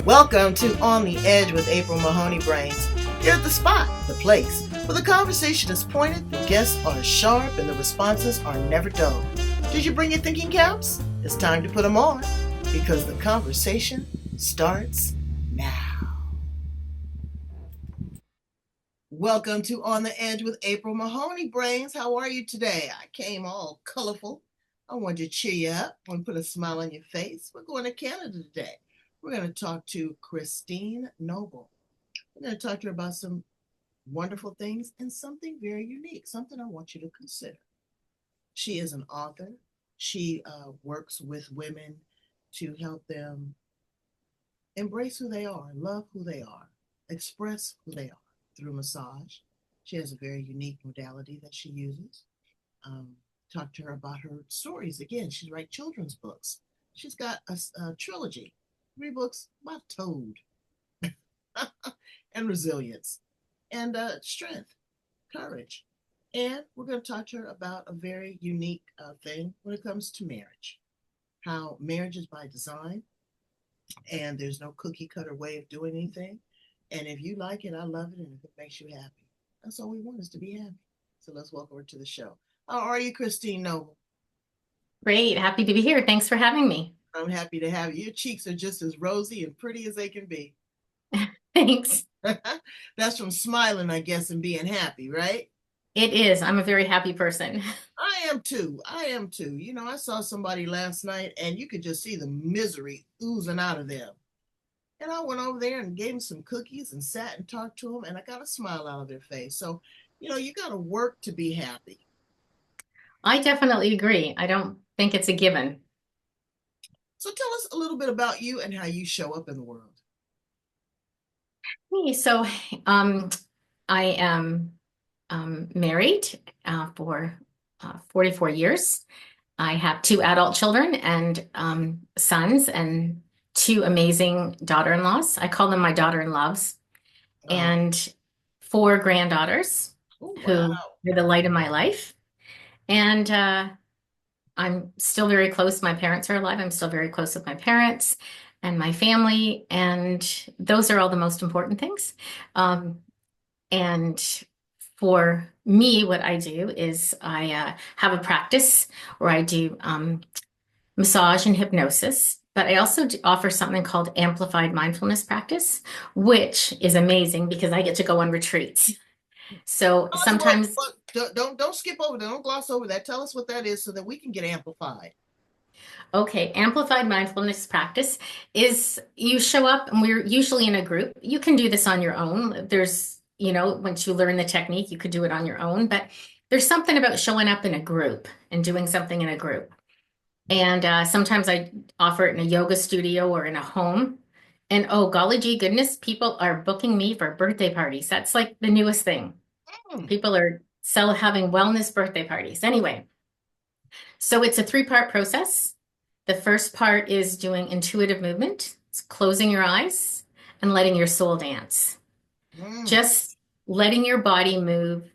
Welcome to On the Edge with April Mahoney Brains. You're at the spot, the place, where the conversation is pointed, the guests are sharp, and the responses are never dull. Did you bring your thinking caps? It's time to put them on, because the conversation starts now. Welcome to On the Edge with April Mahoney Brains. How are you today? I came all colorful. I wanted to cheer you up. I want to put a smile on your face. We're going to Canada today. We're going to talk to Klaus Noble. We're going to talk to her about some wonderful things and something very unique, something I want you to consider. She is an author. She works with women to help them embrace who they are, love who they are, express who they are through massage. She has a very unique modality that she uses. Talk to her about her stories. Again, she writes children's books. She's got a trilogy. 3 books about Toad and resilience and strength, courage. And we're going to talk to her about a very unique thing when it comes to marriage, how marriage is by design and there's no cookie cutter way of doing anything. And if you like it, I love it. And if it makes you happy, that's all we want is to be happy. So let's welcome her to the show. How are you, Klaus Noble? Great. Happy to be here. Thanks for having me. I'm happy to have you. Your cheeks are just as rosy and pretty as they can be. Thanks. That's from smiling, I guess, and being happy, right? It is. I'm a very happy person. I am too. You know, I saw somebody last night and you could just see the misery oozing out of them. And I went over there and gave them some cookies and sat and talked to them, and I got a smile out of their face. So, you know, you got to work to be happy. I definitely agree. I don't think it's a given. So tell us a little bit about you and how you show up in the world. So I am married for 44 years. I have 2 adult children and sons and 2 amazing daughter-in-laws. I call them my daughter-in-laws. And 4 granddaughters who are the light of my life. And I'm still very close. My parents are alive. I'm still very close with my parents and my family. And those are all the most important things. And for me, what I do is I have a practice where I do massage and hypnosis. But I also offer something called Amplified Mindfulness Practice, which is amazing because I get to go on retreats. So sometimes don't skip over that. Don't gloss over that. Tell us what that is so that we can get amplified. Okay, Amplified Mindfulness Practice is you show up and we're usually in a group. You can do this on your own. There's, you know, once you learn the technique, you could do it on your own, but there's something about showing up in a group and doing something in a group. And sometimes I offer it in a yoga studio or in a home. And oh, golly gee goodness, people are booking me for birthday parties. That's like the newest thing. People are having wellness birthday parties. Anyway, so it's a 3-part process. The first part is doing intuitive movement. It's closing your eyes and letting your soul dance. Just letting your body move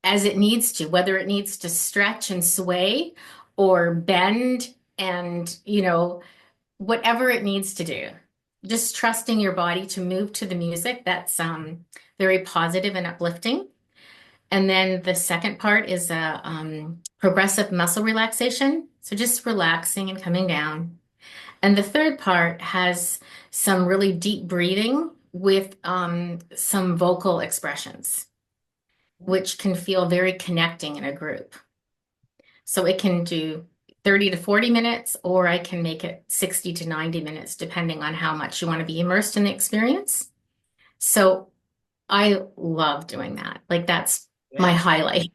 as it needs to, whether it needs to stretch and sway or bend and, you know, whatever it needs to do. Just trusting your body to move to the music. That's very positive and uplifting. And then the second part is a progressive muscle relaxation. So just relaxing and coming down. And the third part has some really deep breathing with some vocal expressions, which can feel very connecting in a group. So it can do 30 to 40 minutes, or I can make it 60 to 90 minutes, depending on how much you want to be immersed in the experience. So I love doing that. Like that's my highlight.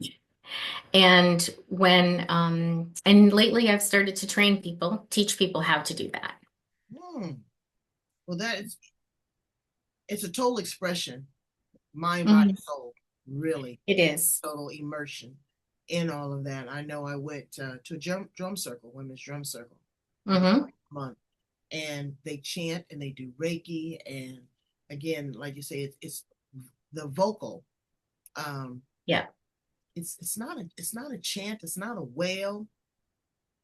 And and lately I've started to train people, teach people how to do that. Well, it's a total expression, mind, body, soul, really. It is. Total immersion in all of that. I know I went to a drum circle, women's drum circle, month, and they chant and they do Reiki. And again, like you say, it's the vocal. Yeah. It's not a chant. It's not a wail.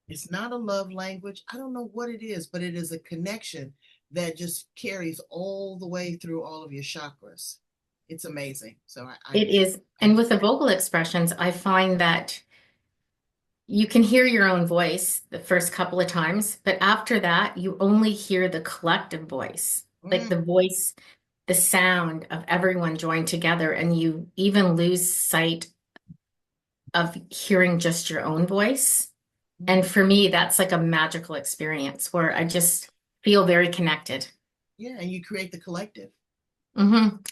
It's not a love language. I don't know what it is, but it is a connection that just carries all the way through all of your chakras. It's amazing. So It is. And with the vocal expressions, I find that you can hear your own voice the first couple of times, but after that, you only hear the collective voice, like mm, the voice, the sound of everyone joined together, and you even lose sight of hearing just your own voice. And mm. for me, that's like a magical experience where I just feel very connected. Yeah, and you create the collective.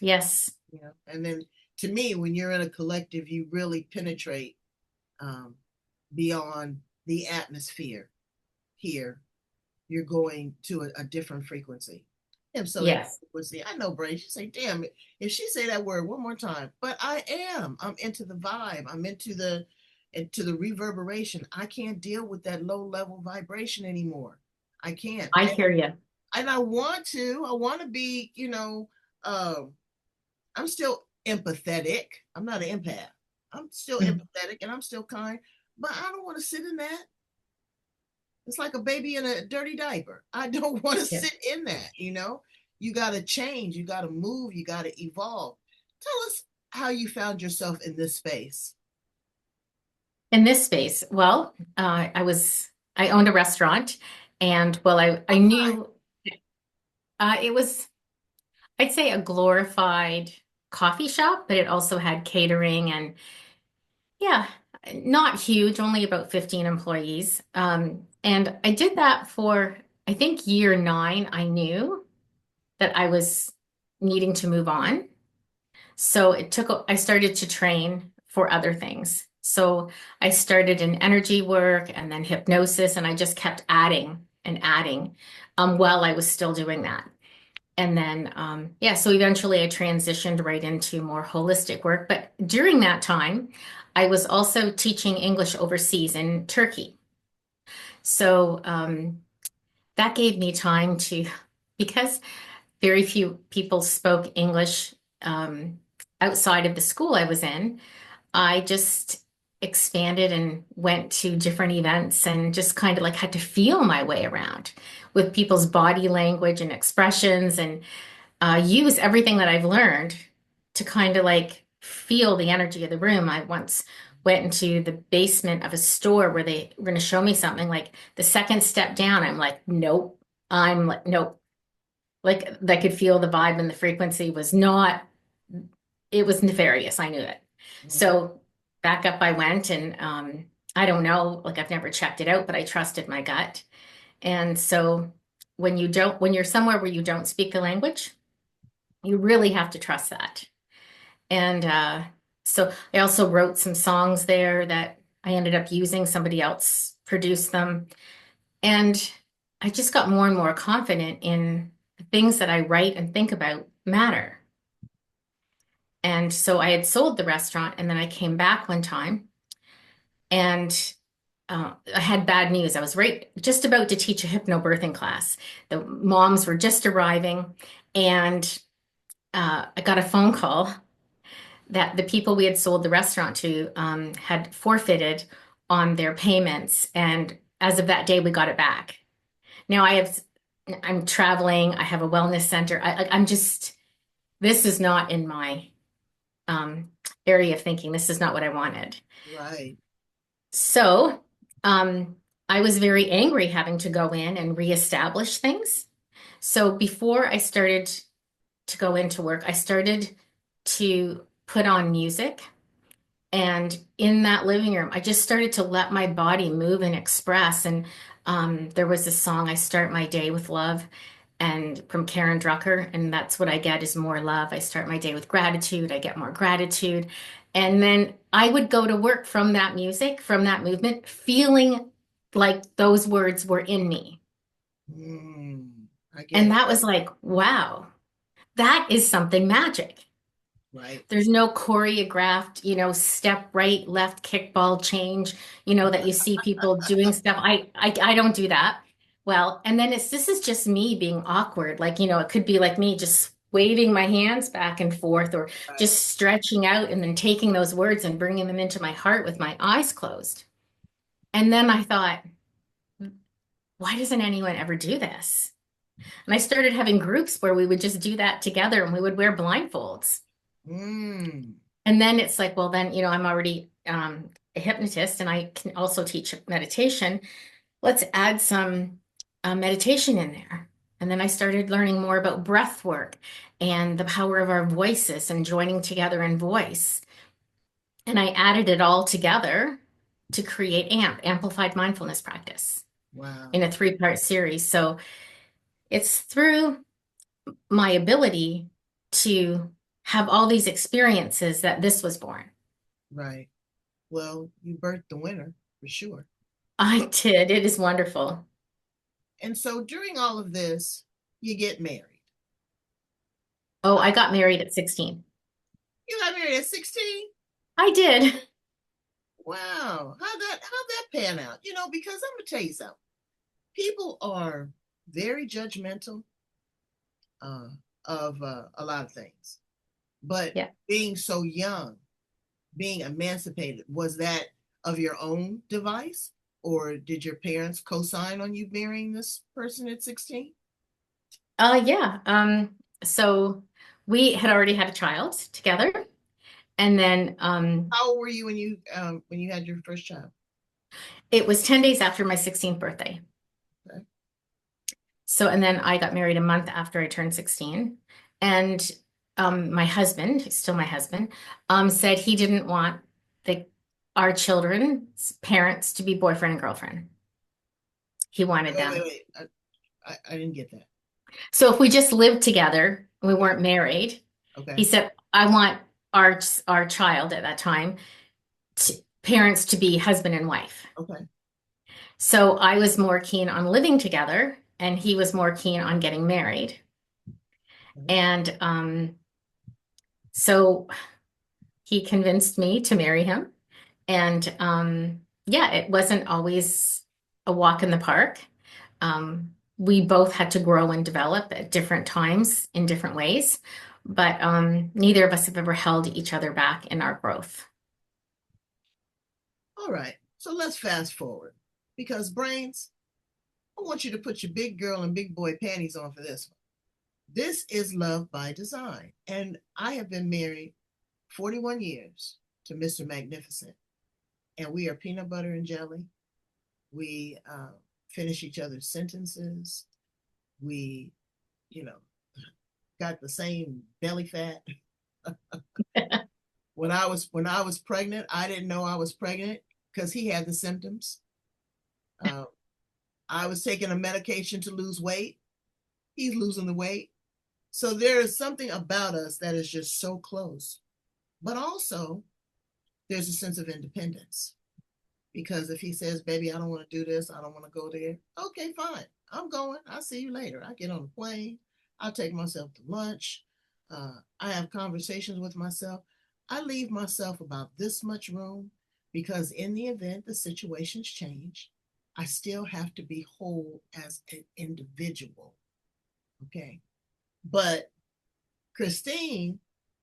Yes. And then to me, when you're in a collective, you really penetrate um, beyond the atmosphere here. You're going to a different frequency. And so that Yes. frequency, I know, Brain, she say, damn, if she say that word one more time, but I am. I'm into the vibe. I'm into the reverberation. I can't deal with that low level vibration anymore. I can't. I hear you. And I want to. I want to be, um, I'm still empathetic. I'm not an empath. I'm still empathetic and I'm still kind, but I don't want to sit in that. It's like a baby in a dirty diaper. I don't want to Yeah. sit in that. You got to change, you got to move, you got to evolve. Tell us how you found yourself in this space. In this space, well, I owned a restaurant, and well, I knew it was, I'd say, a glorified coffee shop, but it also had catering and, yeah, not huge, only about 15 employees. And I did that for, I think, year 9. I knew that I was needing to move on. So I started to train for other things. So I started in energy work and then hypnosis, and I just kept adding and adding while I was still doing that. And then, yeah, so eventually I transitioned right into more holistic work. But during that time, I was also teaching English overseas in Turkey. So that gave me time to, because very few people spoke English outside of the school I was in, I just expanded and went to different events and just kind of like had to feel my way around with people's body language and expressions and use everything that I've learned to kind of like feel the energy of the room. I once went into the basement of a store where they were going to show me something. Like the second step down, I'm like, nope. I'm like, nope. Like I could feel the vibe and the frequency was not, it was nefarious. I knew it. Mhm. So back up I went and I don't know, like I've never checked it out, but I trusted my gut. And so when you're somewhere where you don't speak the language, you really have to trust that. And so I also wrote some songs there that I ended up using. Somebody else produced them. And I just got more and more confident in the things that I write and think about matter. And so I had sold the restaurant and then I came back one time and I had bad news. I was right just about to teach a hypnobirthing class. The moms were just arriving and I got a phone call that the people we had sold the restaurant to had forfeited on their payments. And as of that day, we got it back. Now I'm traveling. I have a wellness center. I'm just, this is not in my um, area of thinking. This is not what I wanted. Right. So I was very angry having to go in and reestablish things. So before I started to go into work, I started to put on music. And in that living room, I just started to let my body move and express. And there was this song, I Start My Day with Love, and from Karen Drucker. And that's what I get is more love. I start my day with gratitude. I get more gratitude. And then I would go to work from that music, from that movement, feeling like those words were in me. Mm, I get And it. that was like, wow, that is something magic. Right. There's no choreographed, step right, left, kickball change, that you see people doing stuff. I don't do that. Well, and then this is just me being awkward. Like, it could be like me just waving my hands back and forth or Right. just stretching out and then taking those words and bringing them into my heart with my eyes closed. And then I thought, why doesn't anyone ever do this? And I started having groups where we would just do that together and we would wear blindfolds. Mm. And then it's like, well, then, I'm already a hypnotist and I can also teach meditation. Let's add some meditation in there. And then I started learning more about breath work and the power of our voices and joining together in voice. And I added it all together to create Amplified Mindfulness Practice, Wow. in a 3-part series. So it's through my ability to have all these experiences that this was born. Right. Well, you birthed the winner for sure. I did. It is wonderful. And so during all of this, you get married. Oh, Uh, I got married at 16. you got married at 16? I did. Wow. How'd that pan out? Because I'm gonna tell you something. People are very judgmental uh, of a lot of things. But Yeah. being so young, being emancipated, was that of your own device? Or did your parents co-sign on you marrying this person at 16? Yeah. So we had already had a child together. And then How old were you when you had your first child? it was 10 days after my 16th birthday. Okay. So, and then I got married a month after I turned 16. And my husband, who's still my husband, said he didn't want the our children's parents to be boyfriend and girlfriend. He wanted Wait, wait, them. wait. I didn't get that. So if we just lived together, we weren't married, he Okay. said, I want our child at that time, parents to be husband and wife. Okay. So I was more keen on living together, and he was more keen on getting married. Okay. And so he convinced me to marry him. And yeah, it wasn't always a walk in the park. We both had to grow and develop at different times in different ways, but neither of us have ever held each other back in our growth. All right. So let's fast forward. Because brains, I want you to put your big girl and big boy panties on for this one. This is love by design. And I have been married 41 years to Mr. Magnificent. And we are peanut butter and jelly. We finish each other's sentences. We, you know, got the same belly fat. When I was pregnant, I didn't know I was pregnant because he had the symptoms. Uh, I was taking a medication to lose weight. He's losing the weight. So there is something about us that is just so close. But also, there's a sense of independence. Because if he says, baby, I don't want to do this, I don't want to go there, okay, fine. I'm going. I'll see you later. I get on the plane. I'll take myself to lunch. I have conversations with myself. I leave myself about this much room because in the event the situations change, I still have to be whole as an individual. Okay. But Christine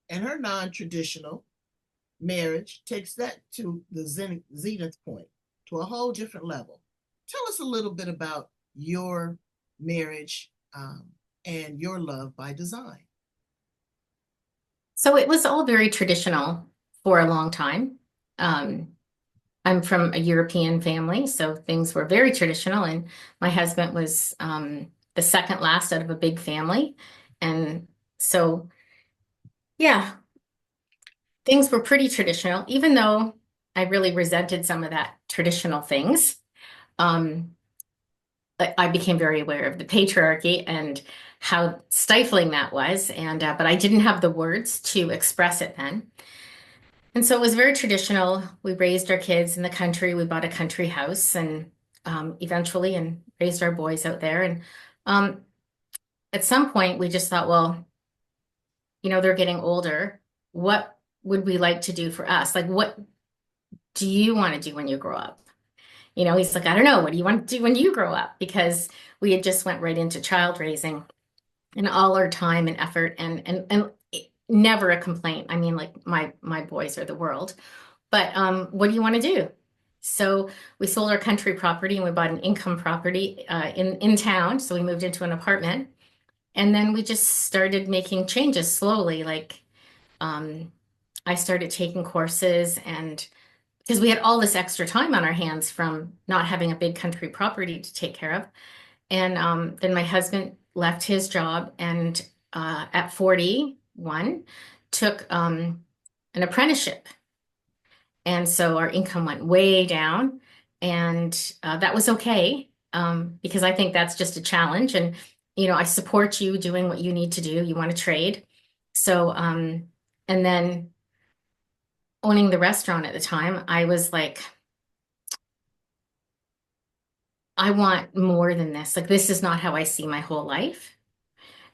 and her non traditional marriage takes that to the zenith point, to a whole different level. Tell us a little bit about your marriage and your love by design. So it was all very traditional for a long time. Um, I'm from a European family, so things were very traditional, and my husband was the second last out of a big family. And so, yeah, things were pretty traditional, even though I really resented some of that traditional things. Um, I became very aware of the patriarchy and how stifling that was, and but I didn't have the words to express it then. And so it was very traditional. We raised our kids in the country. We bought a country house and eventually and raised our boys out there. And um, at some point, we just thought, well, they're getting older. What would we like to do for us? Like, what do you want to do when you grow up? He's like, I don't know. What do you want to do when you grow up? Because we had just went right into child raising and all our time and effort and never a complaint. I mean, like my boys are the world. But what do you want to do? So we sold our country property and we bought an income property in town. So we moved into an apartment. And then we just started making changes slowly. Like um, I started taking courses, and because we had all this extra time on our hands from not having a big country property to take care of. And then my husband left his job and at 41 took an apprenticeship. And so our income went way down. And that was okay because I think that's just a challenge. And, I support you doing what you need to do. You want to trade. So, and then owning the restaurant at the time, I was like, I want more than this. Like, this is not how I see my whole life.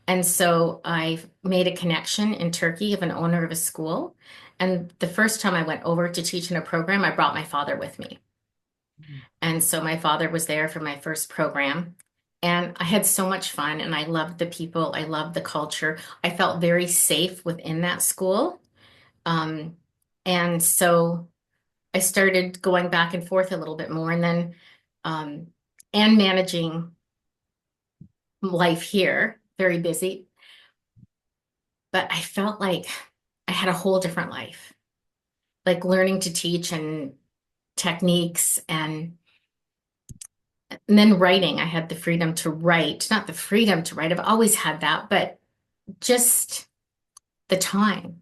And so I made a connection in Turkey of an owner of a school. And the first time I went over to teach in a program, I brought my father with me. And so my father was there for my first program. And I had so much fun and I loved the people. I loved the culture. I felt very safe within that school. Um, and so I started going back and forth a little bit more um, and managing life here, very busy. But I felt like I had a whole different life, like learning to teach and techniques and then writing. I had the freedom to write, not the freedom to write. I've always had that, but just the time.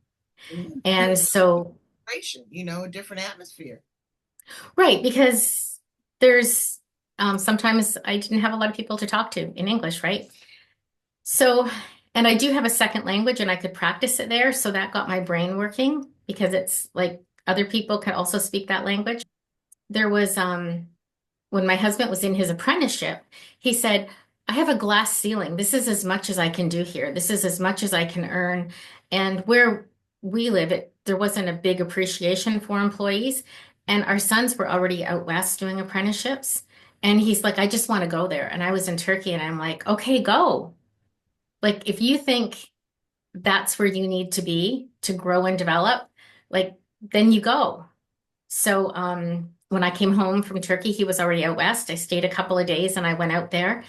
And so, A different atmosphere. right, because there's sometimes I didn't have a lot of people to talk to in English, right? So, and I do have a second language and I could practice it there. So that got my brain working because it's like other people can also speak that language. There was, when my husband was in his apprenticeship, he said, I have a glass ceiling. This is as much as I can do here. This is as much as I can earn. And where we live, there wasn't a big appreciation for employees. And our sons were already out west doing apprenticeships. And he's like, I just want to go there. And I was in Turkey and I'm like, okay, go. Like, if you think that's where you need to be to grow and develop, like, then you go. So when I came home from Turkey, he was already out west. I stayed a couple of days and I went out there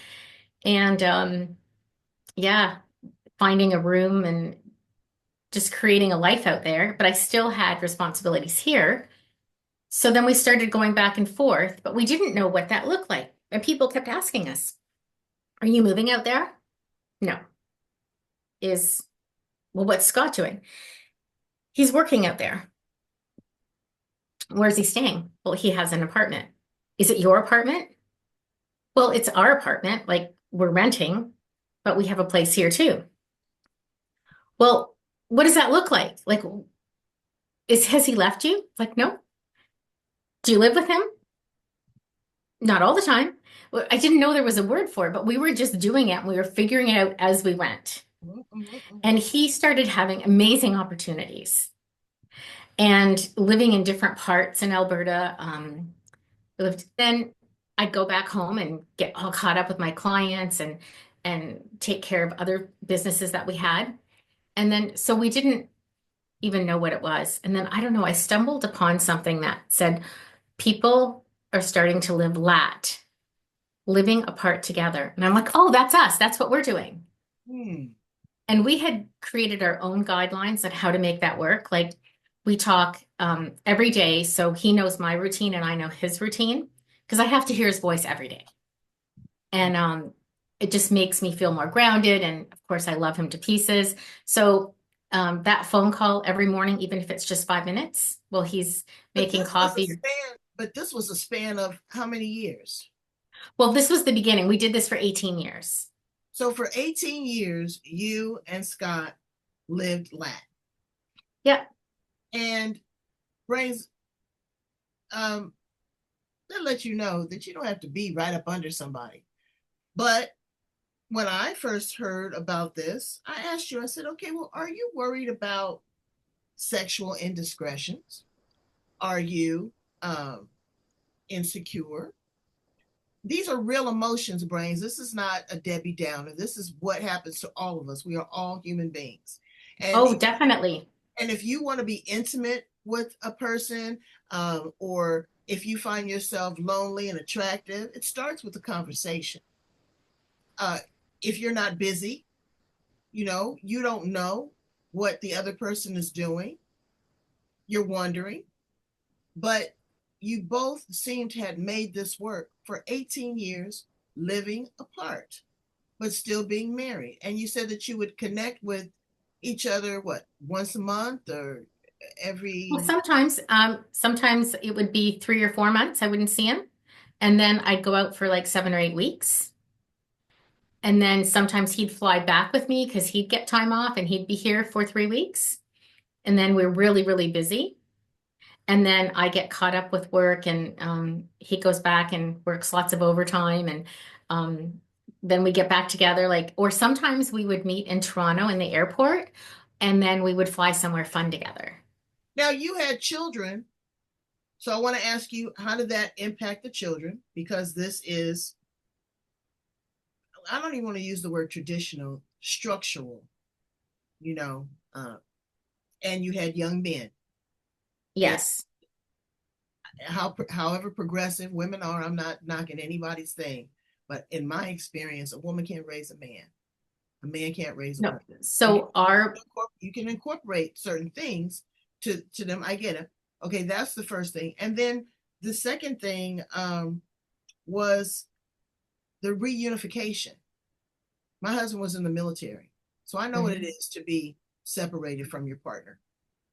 and yeah, finding a room and just creating a life out there. But I still had responsibilities here. So then we started going back and forth, but we didn't know what that looked like. And people kept asking us, are you moving out there? No. Well, what's Scott doing? He's working out there. Where's he staying? Well, he has an apartment. Is it your apartment? Well, it's our apartment. Like we're renting, but we have a place here too. Well, what does that look like? Like, has he left you? Like, no. Do you live with him? Not all the time. Well, I didn't know there was a word for it, but we were just doing it and we were figuring it out as we went. And he started having amazing opportunities and living in different parts in Alberta. Then I'd go back home and get all caught up with my clients and take care of other businesses that we had. And then so we didn't even know what it was. And then I don't know, I stumbled upon something that said people are starting to live lat, living apart together. And I'm like, oh, that's us. That's what we're doing. And we had created our own guidelines on how to make that work. Like we talk every day. So he knows my routine and I know his routine because I have to hear his voice every day. And it just makes me feel more grounded. And of course, I love him to pieces. So that phone call every morning, even if it's just 5 minutes, well, he's making coffee. But this was a span of how many years? Well, this was the beginning. We did this for 18 years. So for 18 years, you and Scott lived lat. Yep. And Brains, that lets you know that you don't have to be right up under somebody. But when I first heard about this, I asked you, I said, okay, well, are you worried about sexual indiscretions? Are you insecure? These are real emotions, Brains. This is not a Debbie Downer. This is what happens to all of us. We are all human beings. And definitely. And if you want to be intimate with a person or if you find yourself lonely and attractive, it starts with a conversation. Uh, if you're not busy, you don't know what the other person is doing. You're wondering, but you both seem to have made this work for 18 years, living apart, but still being married. And you said that you would connect with each other, what, once a month or Well, every. sometimes it would be 3 or 4 months I wouldn't see him. And then I'd go out for like 7 or 8 weeks. And then sometimes he'd fly back with me because he'd get time off and he'd be here for 3 weeks. And then we're really, really busy. And then I get caught up with work and he goes back and works lots of overtime. And then we get back together, like, or sometimes we would meet in Toronto in the airport and then we would fly somewhere fun together. Now you had children, so I want to ask you, how did that impact the children? Because this is, I don't even want to use the word traditional, structural, you know, uh, and you had young men. And Yes. however progressive women are, I'm not knocking anybody's thing, but in my experience, a woman can't raise a man. A man can't raise a No. woman. You So our you can incorporate certain things to them. I get it. Okay, that's the first thing, and then the second thing was the reunification. My husband was in the military, so I know what it Mhm. is to be separated from your partner.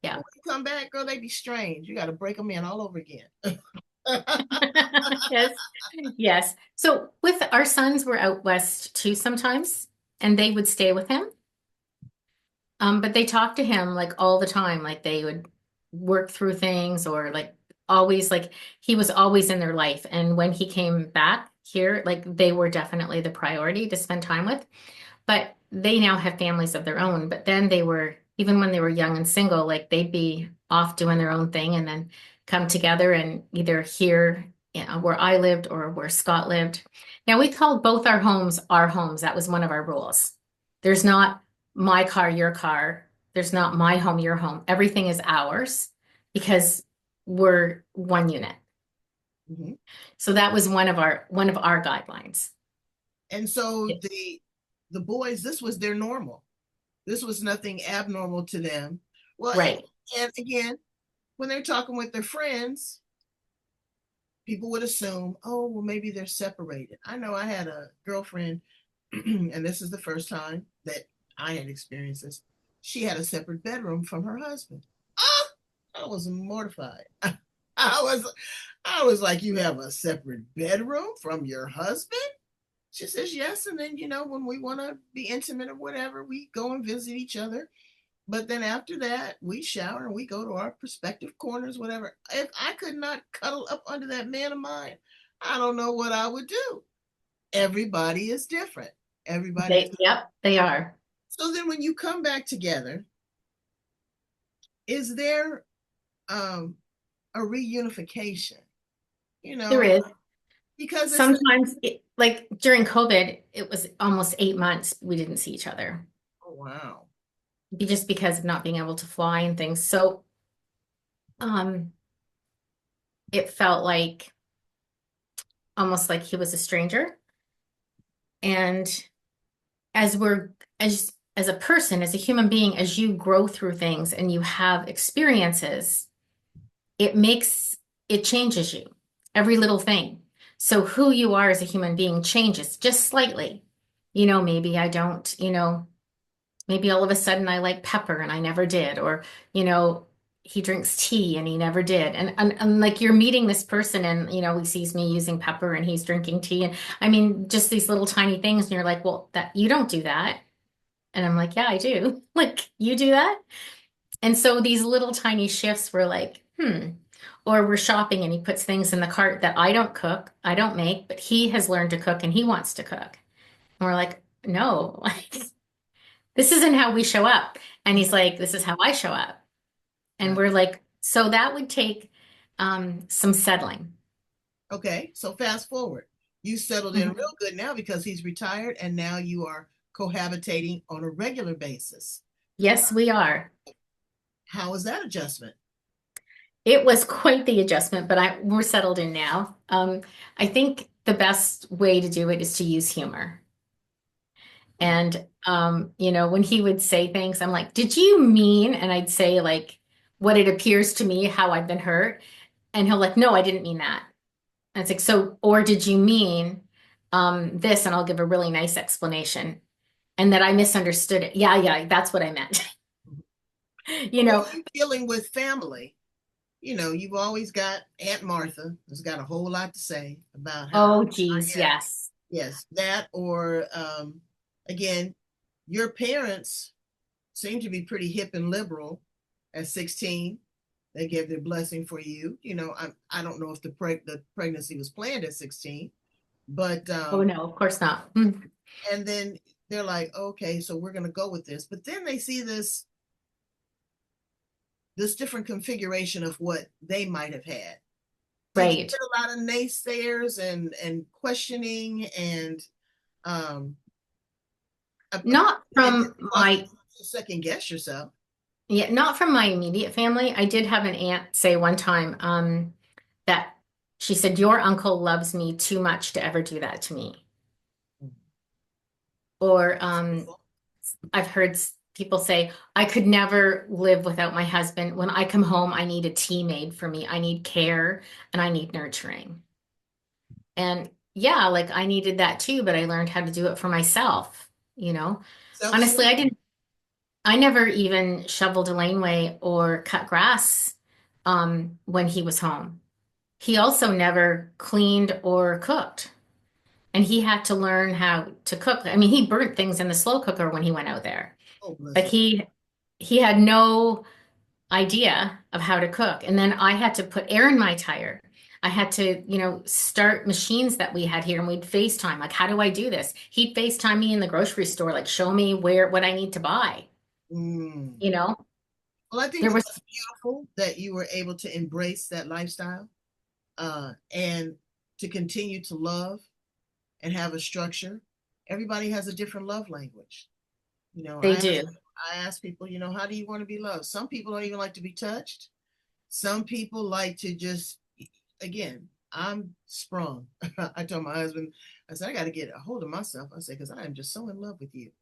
Yeah. But when you come back, girl, they be strange. You got to break them in all over again. Yes. Yes. So with our sons, we're out west too sometimes, and they would stay with him. But they talked to him like all the time, like they would work through things or like always like he was always in their life. And when he came back here, like they were definitely the priority to spend time with. But they now have families of their own. But then they were, even when they were young and single, like they'd be off doing their own thing and then come together and either here, where I lived or where Scott lived. Now we called both our homes our homes. That was one of our rules. There's not my car, your car. There's not my home, your home. Everything is ours because we're one unit. Mhm. So that was one of our guidelines. And so the boys, this was their normal. This was nothing abnormal to them. Well, Right. and again, when they're talking with their friends, people would assume, oh, well, maybe they're separated. I know I had a girlfriend, and this is the first time that I had experienced this. She had a separate bedroom from her husband. Oh, I was mortified. I was, I was like, you have a separate bedroom from your husband? She says yes, and then when we want to be intimate or whatever, we go and visit each other. But then after that, we shower and we go to our respective corners, whatever. If I could not cuddle up under that man of mine, I don't know what I would do. Everybody is different. Everybody is. Yep, they are. So then when you come back together, is there um, a reunification? You There know, is. because it's not. Sometimes, like during COVID, it was almost 8 months we didn't see each other, Oh, wow. just because of not being able to fly and things. So, um, it felt like almost like he was a stranger. And as we're as a person, as a human being, as you grow through things and you have experiences, it makes it changes you, every little thing. So who you are as a human being changes just slightly. Maybe I don't, maybe all of a sudden I like pepper and I never did, or, you know, he drinks tea and he never did. And like you're meeting this person and, he sees me using pepper and he's drinking tea. And I mean, just these little tiny things. And you're like, well, that you don't do that. And I'm like, yeah, I do. Like, you do that? And so these little tiny shifts were like, hmm. Or we're shopping and he puts things in the cart that I don't cook, I don't make, but he has learned to cook and he wants to cook. And we're like, no, like this isn't how we show up. And he's like, this is how I show up. And Right. we're like, so that would take some settling. Okay, so fast forward. You settled in Mhm. real good now because he's retired, and now you are cohabitating on a regular basis. Yes, we are. How is that adjustment? It was quite the adjustment, but we're settled in now. I think the best way to do it is to use humor. And when he would say things, I'm like, "Did you mean?" And I'd say like what it appears to me how I've been hurt, and he'll like, "No, I didn't mean that." And it's like, "So, or did you mean this?" And I'll give a really nice explanation, and that I misunderstood it. Yeah, yeah, that's what I meant. You But when know, you're dealing with family, you've always got Aunt Martha who's got a whole lot to say about how, oh, geez, yeah, yes. yes, that, or again, your parents seem to be pretty hip and liberal at 16. They gave their blessing for you. I don't know if the pregnancy was planned at 16, but Oh, no, of course not. Mm. and then they're like, okay, so we're gonna go with this. But then they see this different configuration of what they might have had. Did you Right. get a lot of naysayers and questioning and um Not it didn't from cause you my to second guess yourself? Yeah, not from my immediate family. I did have an aunt say one time that she said, "Your uncle loves me too much to ever do that to me." Or I've heard people say, "I could never live without my husband. When I come home, I need a tea made for me. I need care and I need nurturing." And yeah, like I needed that too, but I learned how to do it for myself, you know. Honestly, Self-soothing. I never even shoveled a laneway or cut grass when he was home. He also never cleaned or cooked. And he had to learn how to cook. I mean, he burnt things in the slow cooker when he went out there. Oh, bless But him. he had no idea of how to cook. And then I had to put air in my tire. I had to, start machines that we had here and we'd FaceTime. Like, how do I do this? He'd FaceTime me in the grocery store, like show me what I need to buy. Mm. You know, Well, I think there that was, that's beautiful that you were able to embrace that lifestyle, and to continue to love and have a structure. Everybody has a different love language. they do. I ask people, how do you want to be loved? Some people don't even like to be touched. Some people like to just, again, I'm sprung. I told my husband, I said, I got to get a hold of myself. I said, because I am just so in love with you.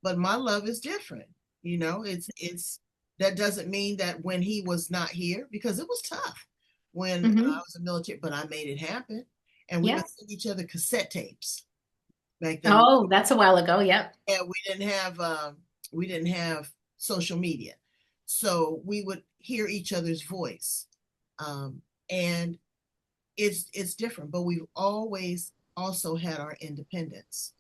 But my love is different. It's that doesn't mean that when he was not here, because it was tough when I Hmm. was in the military, but I made it happen. And we Yeah. would send each other cassette tapes back then. Oh, that's a while ago. Yep. Yeah, we didn't have social media, so we would hear each other's voice, and it's different. But we've always also had our independence,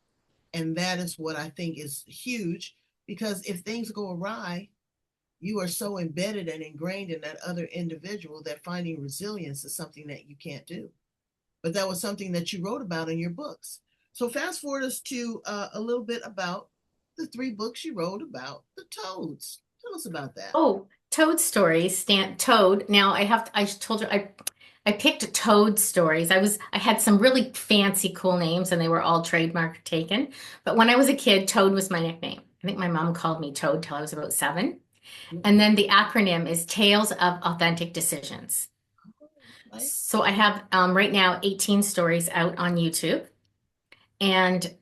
and that is what I think is huge. Because if things go awry, you are so embedded and ingrained in that other individual that finding resilience is something that you can't do. But that was something that you wrote about in your books. So fast forward us to a little bit about the three books you wrote about the toads. Tell us about that. Oh, Toad stories. Toad. Now I told you I picked Toad stories. I had some really fancy cool names and they were all trademark taken. But when I was a kid, Toad was my nickname. I think my mom called me Toad till I was about 7. And then the acronym is Tales of Authentic Decisions. Right? So I have right now 18 stories out on YouTube. And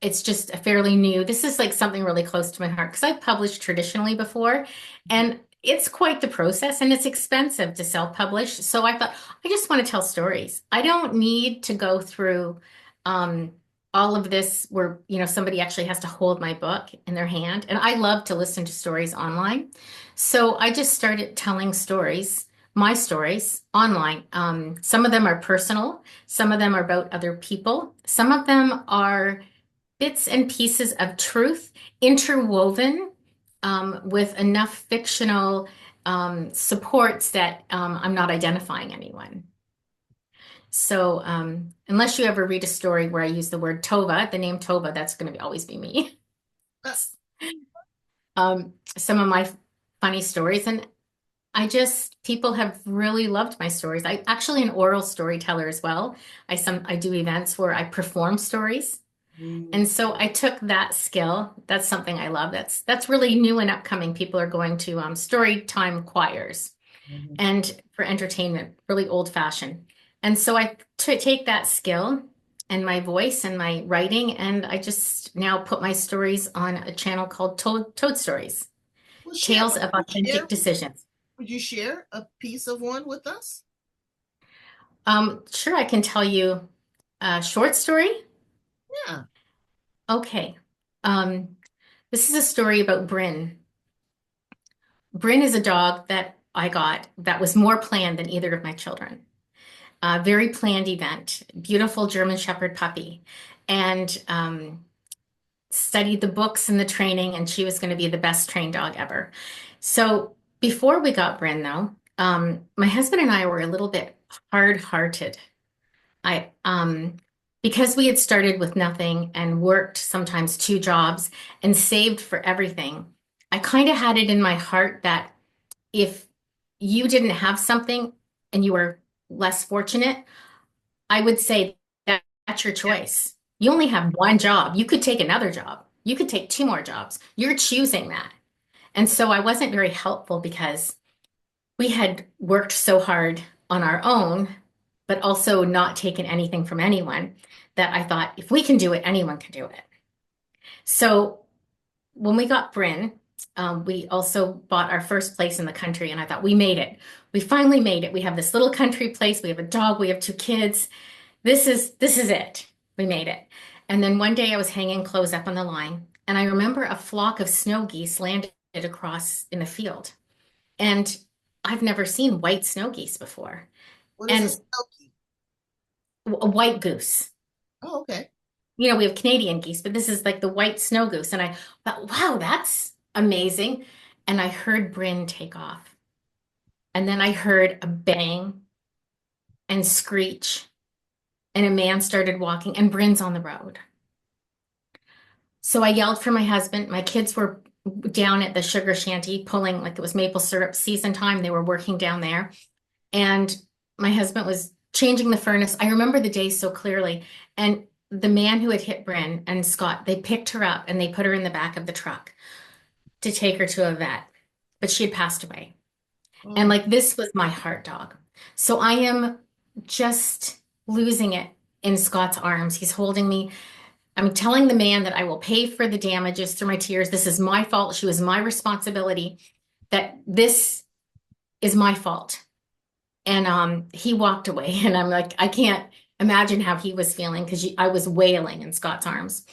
it's just a fairly new. This is like something really close to my heart because I've published traditionally before, and it's quite the process and it's expensive to self-publish. So I thought I just want to tell stories. I don't need to go through um, all of this where somebody actually has to hold my book in their hand, and I love to listen to stories online. So I just started telling stories. My stories online. Some of them are personal, some of them are about other people, some of them are bits and pieces of truth interwoven with enough fictional supports that I'm not identifying anyone. So, unless you ever read a story where I use the word Tova, the name Tova, that's going to always be me. Some of my funny stories, and people have really loved my stories. I actually an oral storyteller as well. I do events where I perform stories. Mm. And so I took that skill. That's something I love. That's really new and upcoming. People are going to story time choirs. Mhm. and for entertainment, really old fashioned. And so I take that skill and my voice and my writing, and I just now put my stories on a channel called Toad Stories, Well, share. Tales of Authentic Decisions. Would you share a piece of one with us? Sure, I can tell you a short story. Yeah. Okay. Um, this is a story about Bryn. Bryn is a dog that I got that was more planned than either of my children. A very planned event, beautiful German Shepherd puppy, and studied the books and the training, and she was going to be the best trained dog ever. So before we got Bryn, though, my husband and I were a little bit hard-hearted. I because we had started with nothing and worked sometimes two jobs and saved for everything. I kind of had it in my heart that if you didn't have something and you were less fortunate, I would say that that's your choice. You only have one job. You could take another job. You could take two more jobs. You're choosing that. And so I wasn't very helpful because we had worked so hard on our own, but also not taken anything from anyone that I thought if we can do it, anyone can do it. So when we got Bryn, we also bought our first place in the country, and I thought we made it. We finally made it. We have this little country place. We have a dog. We have two kids. This is it. We made it. And then one day I was hanging clothes up on the line, and I remember a flock of snow geese landed across in the field. And I've never seen white snow geese before. What is a And Skokie? a white goose. Oh, okay. You know, we have Canadian geese, but this is like the white snow goose. And I thought, wow, that's amazing. And I heard Bryn take off. And then I heard a bang and screech, and a man started walking, and Bryn's on the road. So I yelled for my husband. My kids were down at the sugar shanty pulling, like it was maple syrup season time. They were working down there. And my husband was changing the furnace. I remember the day so clearly. And the man who had hit Bryn and Scott, they picked her up and they put her in the back of the truck to take her to a vet. But she had passed away. And Oh, like this was my heart dog. So I am just losing it in Scott's arms. He's holding me. I'm telling the man that I will pay for the damages through my tears. This is my fault. She was my responsibility, that this is my fault. And he walked away, and I'm like, I can't imagine how he was feeling because I was wailing in Scott's arms.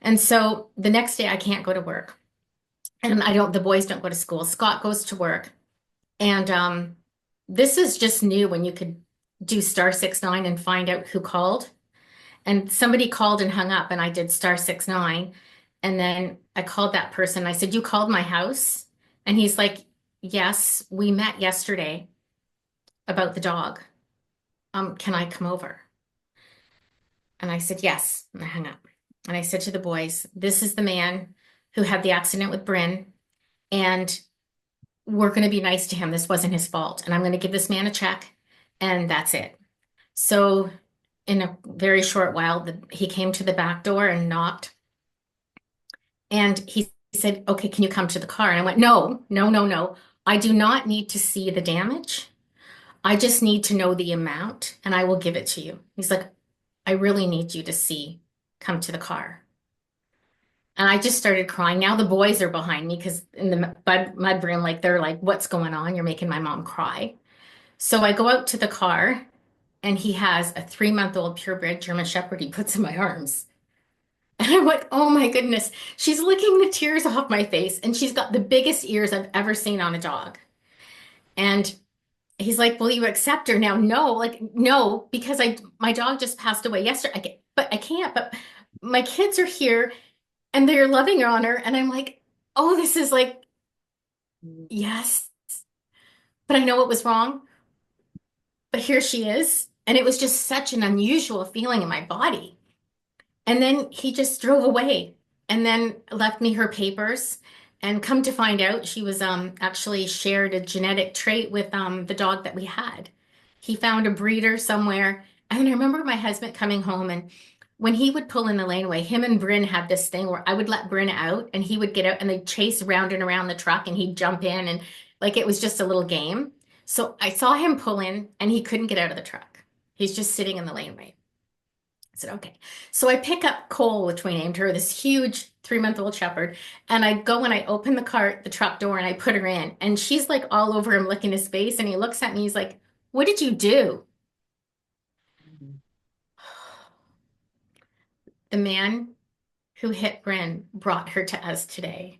And so the next day I can't go to work, and the boys don't go to school. Scott goes to work. And this is just new when you could do *69 and find out who called. And somebody called and hung up, and I did *69. And then I called that person. I said, "You called my house?" And he's like, "Yes, we met yesterday about the dog. Can I come over?" And I said, "Yes." And I hung up. And I said to the boys, "This is the man who had the accident with Bryn, and we're going to be nice to him. This wasn't his fault. And I'm going to give this man a check, and that's it." So in a very short while, he came to the back door and knocked. And he said, "Okay, can you come to the car?" And I went, "No, no, no, no. I do not need to see the damage. I just need to know the amount, and I will give it to you." He's like, "I really need you to come to the car." And I just started crying. Now the boys are behind me because in the mud room, like they're like, "What's going on? You're making my mom cry." So I go out to the car, and he has a 3-month-old purebred German Shepherd he puts in my arms. And I went, "Oh my goodness." She's licking the tears off my face, and she's got the biggest ears I've ever seen on a dog. And he's like, "Will you accept her now?" No, like, no, because my dog just passed away yesterday. But I can't. But my kids are here and they're loving on her. And I'm like, oh, this is like, yes, but I know it was wrong. But here she is. And it was just such an unusual feeling in my body. And then he just drove away and then left me her papers. And come to find out, she was actually shared a genetic trait with the dog that we had. He found a breeder somewhere. And I remember my husband coming home, and when he would pull in the laneway, him and Bryn had this thing where I would let Bryn out and he would get out and they'd chase round and around the truck and he'd jump in, and like it was just a little game. So I saw him pull in and he couldn't get out of the truck. He's just sitting in the laneway. I said, okay. So I pick up Cole, which we named her, this huge 3-month-old shepherd. And I go and I open the truck door, and I put her in. And she's like all over him, licking his face. And he looks at me. He's like, what did you do? Mhm. The man who hit Bryn brought her to us today.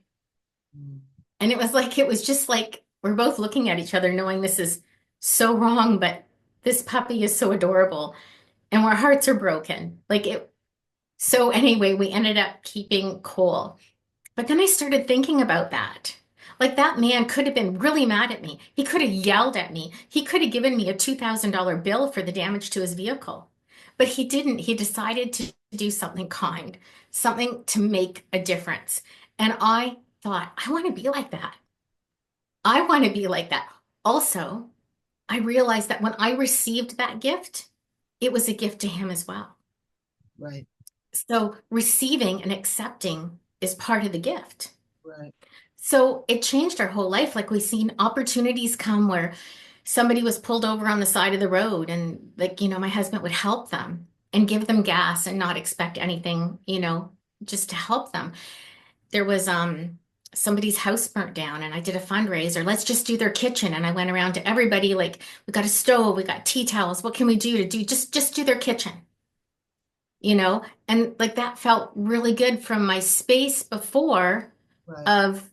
Mhm. And it was just like we're both looking at each other, knowing this is so wrong, but this puppy is so adorable. And our hearts are broken. So anyway, we ended up keeping Cole. But then I started thinking about that. Like that man could have been really mad at me. He could have yelled at me. He could have given me a $2,000 bill for the damage to his vehicle. But he didn't. He decided to do something kind, something to make a difference. And I thought, I want to be like that. I want to be like that. Also, I realized that when I received that gift, it was a gift to him as well. Right, So receiving and accepting is part of the gift. right. So it changed our whole life. Like we've seen opportunities come where somebody was pulled over on the side of the road, and my husband would help them and give them gas and not expect anything, just to help them. There was somebody's house burnt down, and I did a fundraiser. Let's just do their kitchen. And I went around to everybody like, we got a stove, we got tea towels. What can we do to do just do their kitchen? And like that felt really good from my space before Right. of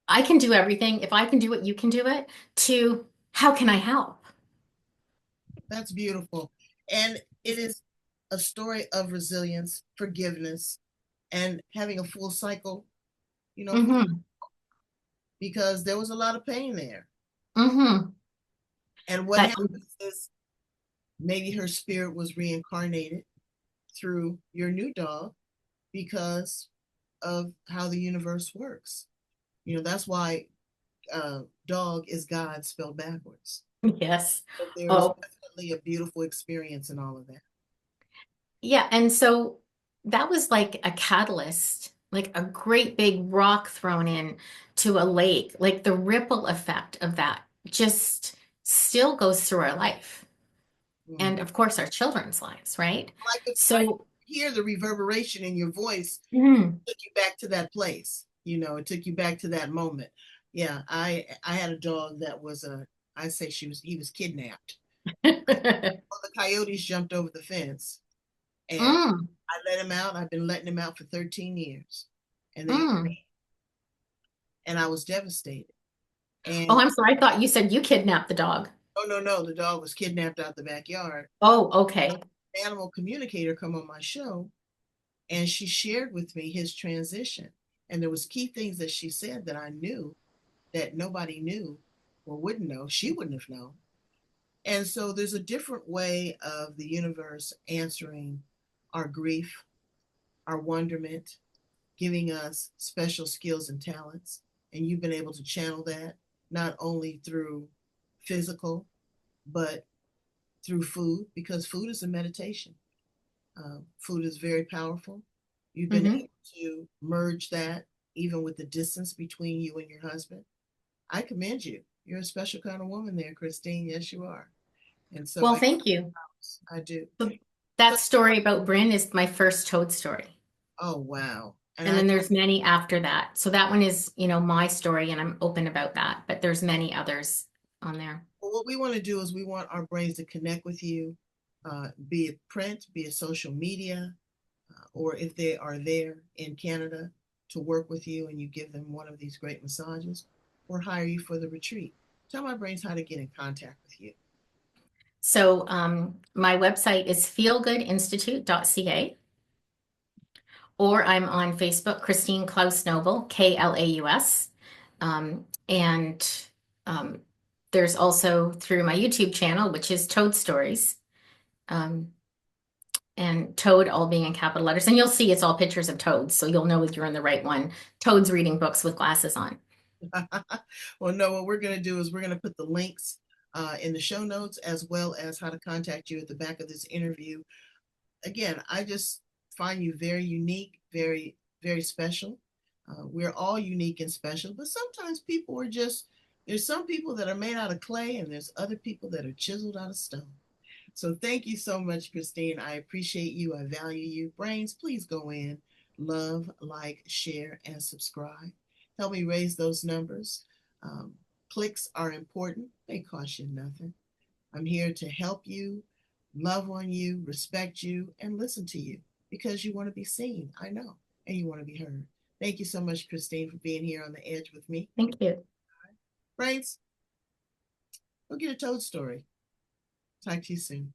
I can do everything. If I can do it, you can do it, to how can I help? That's beautiful. And it is a story of resilience, forgiveness, and having a full cycle, Mm-hmm. because there was a lot of pain there. Mm-hmm. And what But happens is maybe her spirit was reincarnated through your new dog because of how the universe works. That's why dog is God spelled backwards. yes. But there is Oh, definitely a beautiful experience in all of that. yeah. And so that was like a catalyst, like a great big rock thrown in to a lake. Like the ripple effect of that just still goes through our life. Mm. And of course, our children's lives, right? I So, hear the reverberation in your voice. mhm. Took you back to that place. It took you back to that moment. Yeah, I had a dog that was I say he was kidnapped. Well, the coyotes jumped over the fence, and Mm, I let him out. I've been letting him out for 13 years, and they mm. and I was devastated. Oh, And I'm sorry. I thought you said you kidnapped the dog. oh no, no, the dog was kidnapped out the backyard. Oh, okay. An animal communicator come on my show, and she shared with me his transition, and there was key things that she said that I knew that nobody knew or wouldn't know. She wouldn't have known. And so there's a different way of the universe answering our grief, our wonderment, giving us special skills and talents. And you've been able to channel that not only through physical, but through food, because food is a meditation. Food is very powerful. You've been Hmm. able to merge that even with the distance between you and your husband. I commend you. You're a special kind of woman there, Christine. Yes, you are. And so Well, thank you. I do. So So, that story about Bryn is my first Toad story. oh, wow. And And I, then there's many after that. So that one is, my story, and I'm open about that. But there's many others on there. well, what we want to do is we want our brains to connect with you, be it print, be it social media, or if they are there in Canada to work with you and you give them one of these great massages or hire you for the retreat. Tell my brains how to get in contact with you. So my website is feelgoodinstitute.ca, or I'm on Facebook, Christine Klaus Noble, Klaus. And um, there's also through my YouTube channel, which is Toad Stories. Um, and Toad all being in capital letters. And you'll see it's all pictures of toads, so you'll know if you're in the right one. Toads reading books with glasses on. Well, no, what we're going to do is we're going to put the links in the show notes as well as how to contact you at the back of this interview. Again, I just find you very unique, very, very special. We're all unique and special, but sometimes people are just There's some people that are made out of clay, and there's other people that are chiseled out of stone. So thank you so much, Christine. I appreciate you. I value you. Brains, please go in, love, like, share, and subscribe. Help me raise those numbers. Um, Clicks are important. They cost you nothing. I'm here to help you, love on you, respect you, and listen to you because you want to be seen. I know, and you want to be heard. Thank you so much, Christine, for being here on the edge with me. Thank you. Brains, go get a toad story. Talk to you soon.